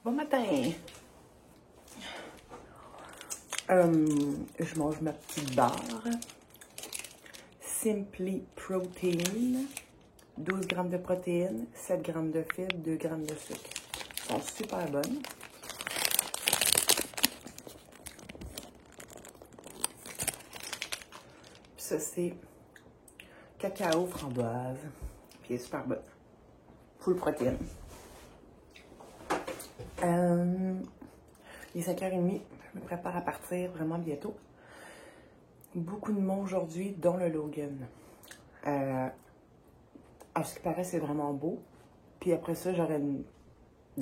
Bon matin! Je mange ma petite barre. Simply Protein. 12 grammes de protéines, 7 grammes de fibres, 2 grammes de sucre. Elles sont super bonnes. Puis ça, c'est cacao framboise. Puis elle est super bonne. Full protéines. Il est 5h30. Je me prépare à partir vraiment bientôt. Beaucoup de monde aujourd'hui, dont le Logan. À ce qui paraît, c'est vraiment beau. Puis après ça, j'aurai de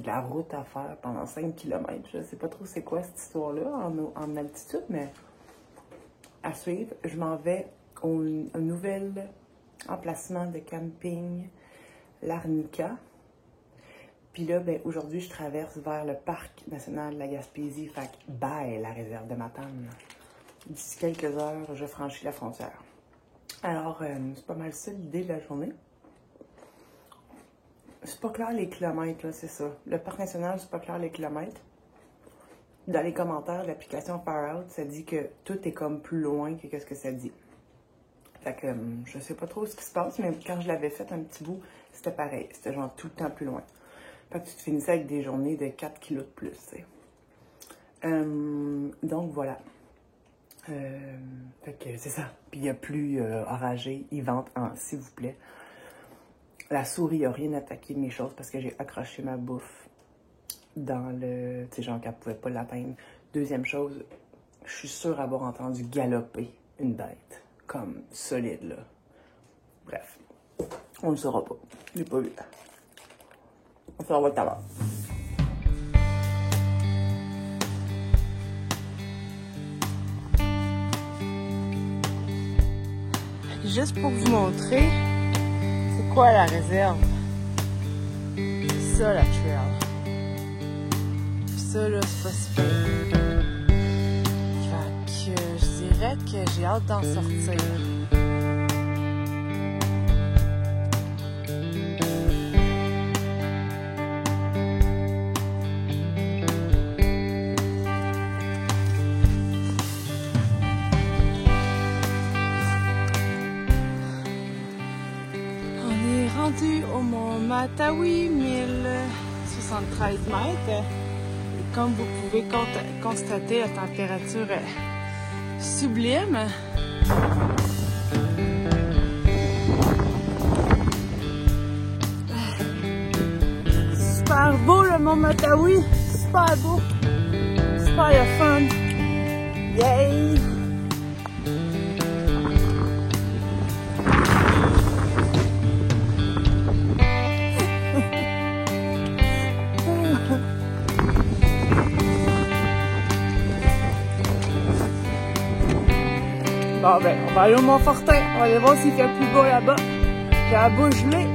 la route à faire pendant 5 km. Je sais pas trop c'est quoi cette histoire-là en altitude, mais à suivre. Je m'en vais au nouvel emplacement de camping L'Arnica. Puis là, ben, aujourd'hui, je traverse vers le parc national de la Gaspésie. Fait que bye, la réserve de Matane. D'ici quelques heures, je franchis la frontière. Alors, c'est pas mal ça l'idée de la journée. C'est pas clair les kilomètres, là, c'est ça. Le parc national, c'est pas clair les kilomètres. Dans les commentaires de l'application Farout, ça dit que tout est comme plus loin que ce que ça dit. Fait que je sais pas trop ce qui se passe, mais quand je l'avais fait un petit bout, c'était pareil. C'était genre tout le temps plus loin. Fait que tu te finissais avec des journées de 4 kilos de plus, tu sais. Donc voilà. Fait que c'est ça. Puis il n'y a plus oragé, il vente en s'il vous plaît. La souris a rien attaqué de mes choses parce que j'ai accroché ma bouffe dans le... Tu sais, genre qu'elle pouvait pas l'atteindre. Deuxième chose, je suis sûre avoir entendu galoper une bête. Comme solide, là. Bref. On ne le saura pas. Je l'ai pas vu. On se revoit tout à l'heure. Juste pour vous montrer, c'est quoi la réserve? C'est ça la trail. Puis ça là, c'est pas si pire. Fait que je dirais que j'ai hâte d'en sortir. Rendu au mont Matawi, 1073 mètres. Et comme vous pouvez constater, la température est sublime. Super beau le mont Matawi, super beau, super le fun. Yay! Bon ben, on va aller au Mont-Fortin, on va aller voir s'il fait plus beau là-bas. J'ai la bouche gelée.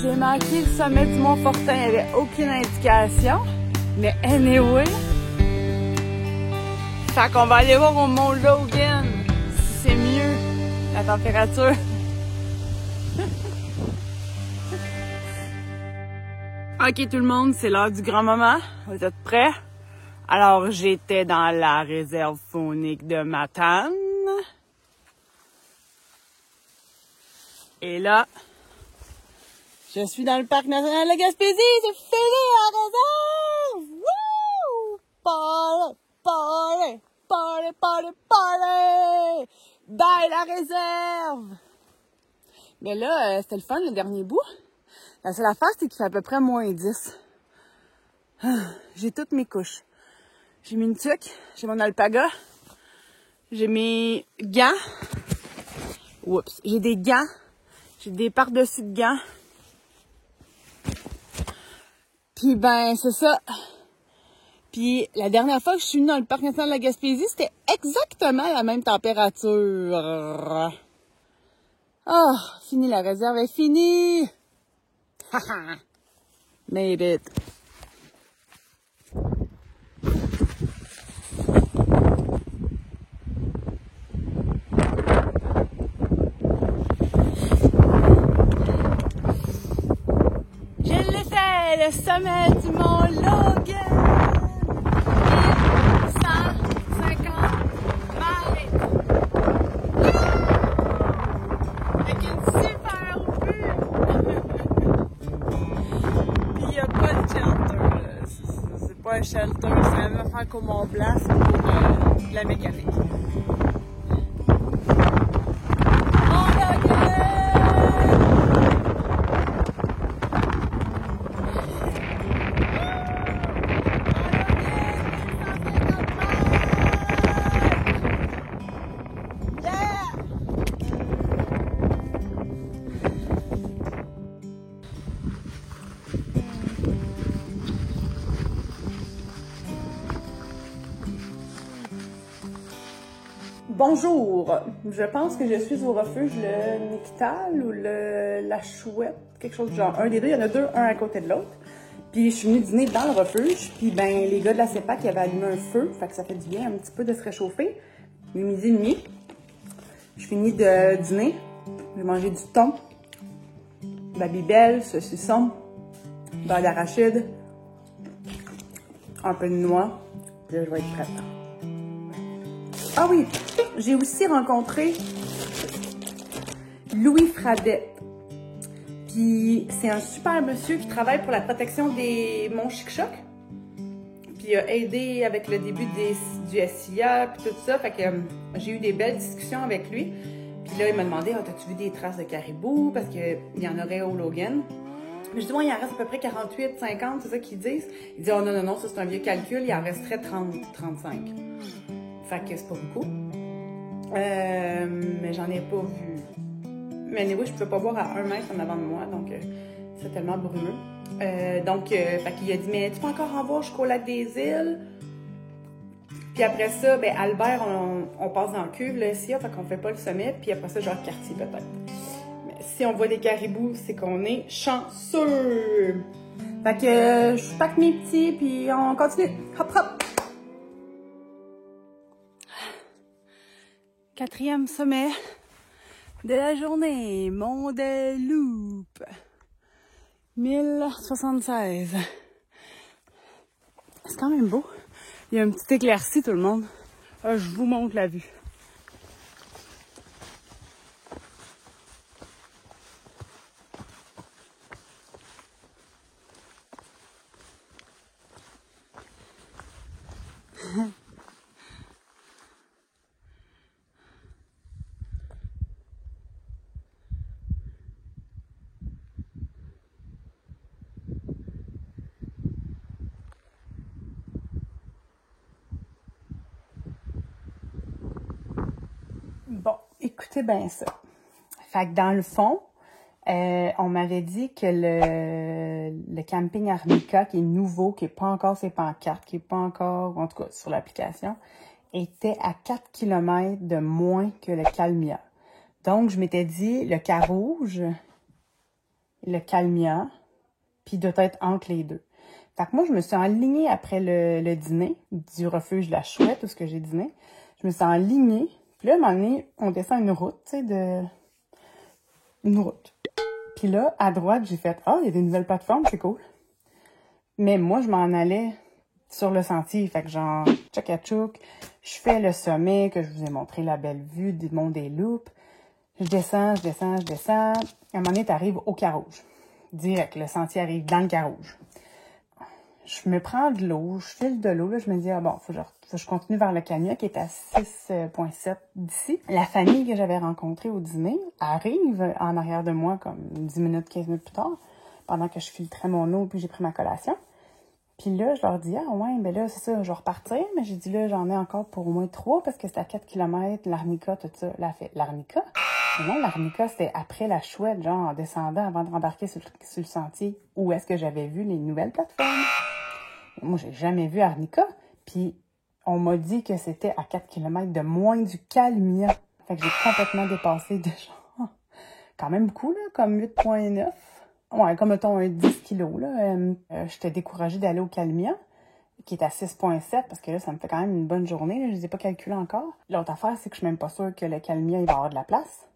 J'ai manqué le sommet du Mont-Fortin, il n'y avait aucune indication. Mais anyway, fait qu'on va aller voir au Mont Logan si c'est mieux la température. Ok tout le monde, c'est l'heure du grand moment. Vous êtes prêts? Alors j'étais dans la réserve faunique de Matane. Et là, je suis dans le parc national de la Gaspésie, c'est fini la réserve! Wouh! Party, party, party, party, party! Bye la réserve! Mais là, c'était le fun le dernier bout. La seule affaire, c'est qu'il fait à peu près moins 10. J'ai toutes mes couches. J'ai mis une tuque, j'ai mon alpaga, j'ai mes gants, Oups. J'ai des gants. J'ai des par-dessus de gants. Puis ben, c'est ça. Puis la dernière fois que je suis venue dans le parc national de la Gaspésie, c'était exactement la même température. Oh, fini, la réserve est finie. Haha. Made it. Je l'ai fait, le sommet du mont Logan. 1150 mètres. Avec une super vue. Puis il n'y a pas de shelter. C'est pas un shelter, c'est la même affaire qu'au Mont Blanc, c'est pour de la mécanique. Bonjour, je pense que je suis au refuge le Nectal ou la Chouette, quelque chose du genre. Un des deux, il y en a deux, un à côté de l'autre. Puis je suis venue dîner dans le refuge, puis ben les gars de la CEPAC ils avaient allumé un feu, fait que ça fait du bien un petit peu de se réchauffer. Il est midi et demi, je finis de dîner, j'ai mangé du thon, babybel, saucisson, beurre d'arachide, un peu de noix, puis là je vais être prête. Ah oui, j'ai aussi rencontré Louis Fradette. Puis c'est un super monsieur qui travaille pour la protection des monts Chic-Choc. Puis il a aidé avec le début du SIA puis tout ça. Fait que j'ai eu des belles discussions avec lui. Puis là, il m'a demandé, ah, t'as-tu vu des traces de caribou? Parce qu'il y en aurait au Logan. Mais je dis, ouais, il en reste à peu près 48, 50, c'est ça qu'ils disent. Il dit, oh non, non, non, ça c'est un vieux calcul, il en resterait 30, 35. Fait que c'est pas beaucoup. Mais j'en ai pas vu. Mais anyway, je pouvais pas voir à 1 mètre en avant de moi, donc c'est tellement brumeux. Fait qu'il a dit, mais tu peux encore en voir jusqu'au lac des Îles. Puis après ça, ben Albert, on passe dans le cuve, là, ici, fait qu'on fait pas le sommet. Puis après ça, genre Cartier peut-être. Mais si on voit des caribous, c'est qu'on est chanceux. Fait que je pack mes petits, puis on continue. Hop, hop! 4e sommet de la journée, Mont des Loupes, 1076. C'est quand même beau. Il y a un petit éclairci, tout le monde. Je vous montre la vue. Bon, écoutez bien ça. Fait que dans le fond, on m'avait dit que le camping Arnica, qui est nouveau, qui n'est pas encore sur les pancartes, qui n'est pas encore, en tout cas sur l'application, était à 4 km de moins que le Calmia. Donc, je m'étais dit, le Carouge, le Calmia, puis doit être entre les deux. Fait que moi, je me suis enlignée après le dîner du refuge de la Chouette, où ce que j'ai dîné. Je me suis enlignée. Puis là, à un moment donné, on descend une route, tu sais, une route. Puis là, à droite, j'ai fait « Ah, il y a des nouvelles plateformes, c'est cool. » Mais moi, je m'en allais sur le sentier. Fait que genre, tchac-tchac, je fais le sommet, que je vous ai montré la belle vue du Mont des Loupes. Je descends. À un moment donné, t'arrives au Carouge. Direct, le sentier arrive dans le Carouge. Je me prends de l'eau, je file de l'eau, là, je me dis, ah bon, faut que je continue vers le Calmia qui est à 6,7 d'ici. La famille que j'avais rencontrée au dîner arrive en arrière de moi comme 10 minutes, 15 minutes plus tard, pendant que je filtrais mon eau puis j'ai pris ma collation. Puis là, je leur dis, ah ouais, ben là, c'est ça, je vais repartir, mais j'ai dit là, j'en ai encore pour au moins 3 parce que c'est à 4 km, l'Arnica, tout ça. Là, elle fait, l'Arnica? Non, l'Arnica, c'était après la Chouette, genre en descendant avant de rembarquer sur le sentier. Où est-ce que j'avais vu les nouvelles plateformes? Moi, j'ai jamais vu Arnica. Puis, on m'a dit que c'était à 4 km de moins du Calmia. Fait que j'ai complètement dépassé de genre... Quand même beaucoup, là, comme 8,9. Ouais, comme mettons un 10 kilos, là. J'étais découragée d'aller au Calmia, qui est à 6,7, parce que là, ça me fait quand même une bonne journée. Là, je les ai pas calculés encore. L'autre affaire, c'est que je suis même pas sûre que le Calmia, il va avoir de la place.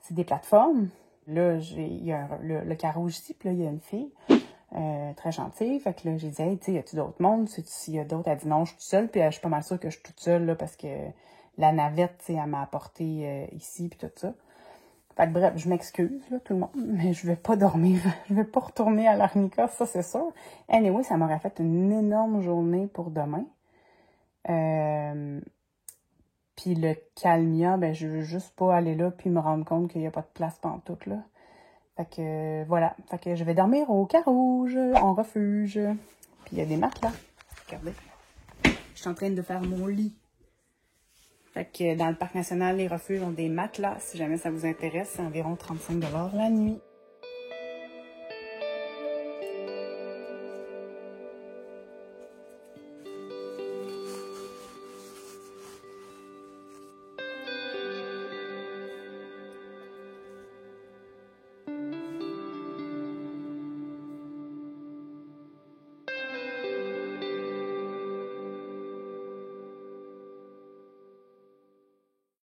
C'est des plateformes. Là, il y a le carreau ici, puis là, il y a une fille très gentille. Fait que là, j'ai dit, hey, tu sais, y a-tu d'autres mondes? S'il y a d'autres, elle dit non, je suis toute seule. Puis je suis pas mal sûre que je suis toute seule, là, parce que la navette, tu sais, elle m'a apporté ici, puis tout ça. Fait que bref, je m'excuse, là, tout le monde, mais je vais pas dormir. Je vais pas retourner à l'Arnica, ça, c'est sûr. Anyway, ça m'aurait fait une énorme journée pour demain. Puis le Calmia, ben je veux juste pas aller là puis me rendre compte qu'il y a pas de place pantoute, là. Fait que voilà. Fait que je vais dormir au Carouge, en refuge. Puis il y a des matelas. Regardez. Je suis en train de faire mon lit. Fait que dans le parc national, les refuges ont des matelas. Si jamais ça vous intéresse, c'est environ 35$ la nuit.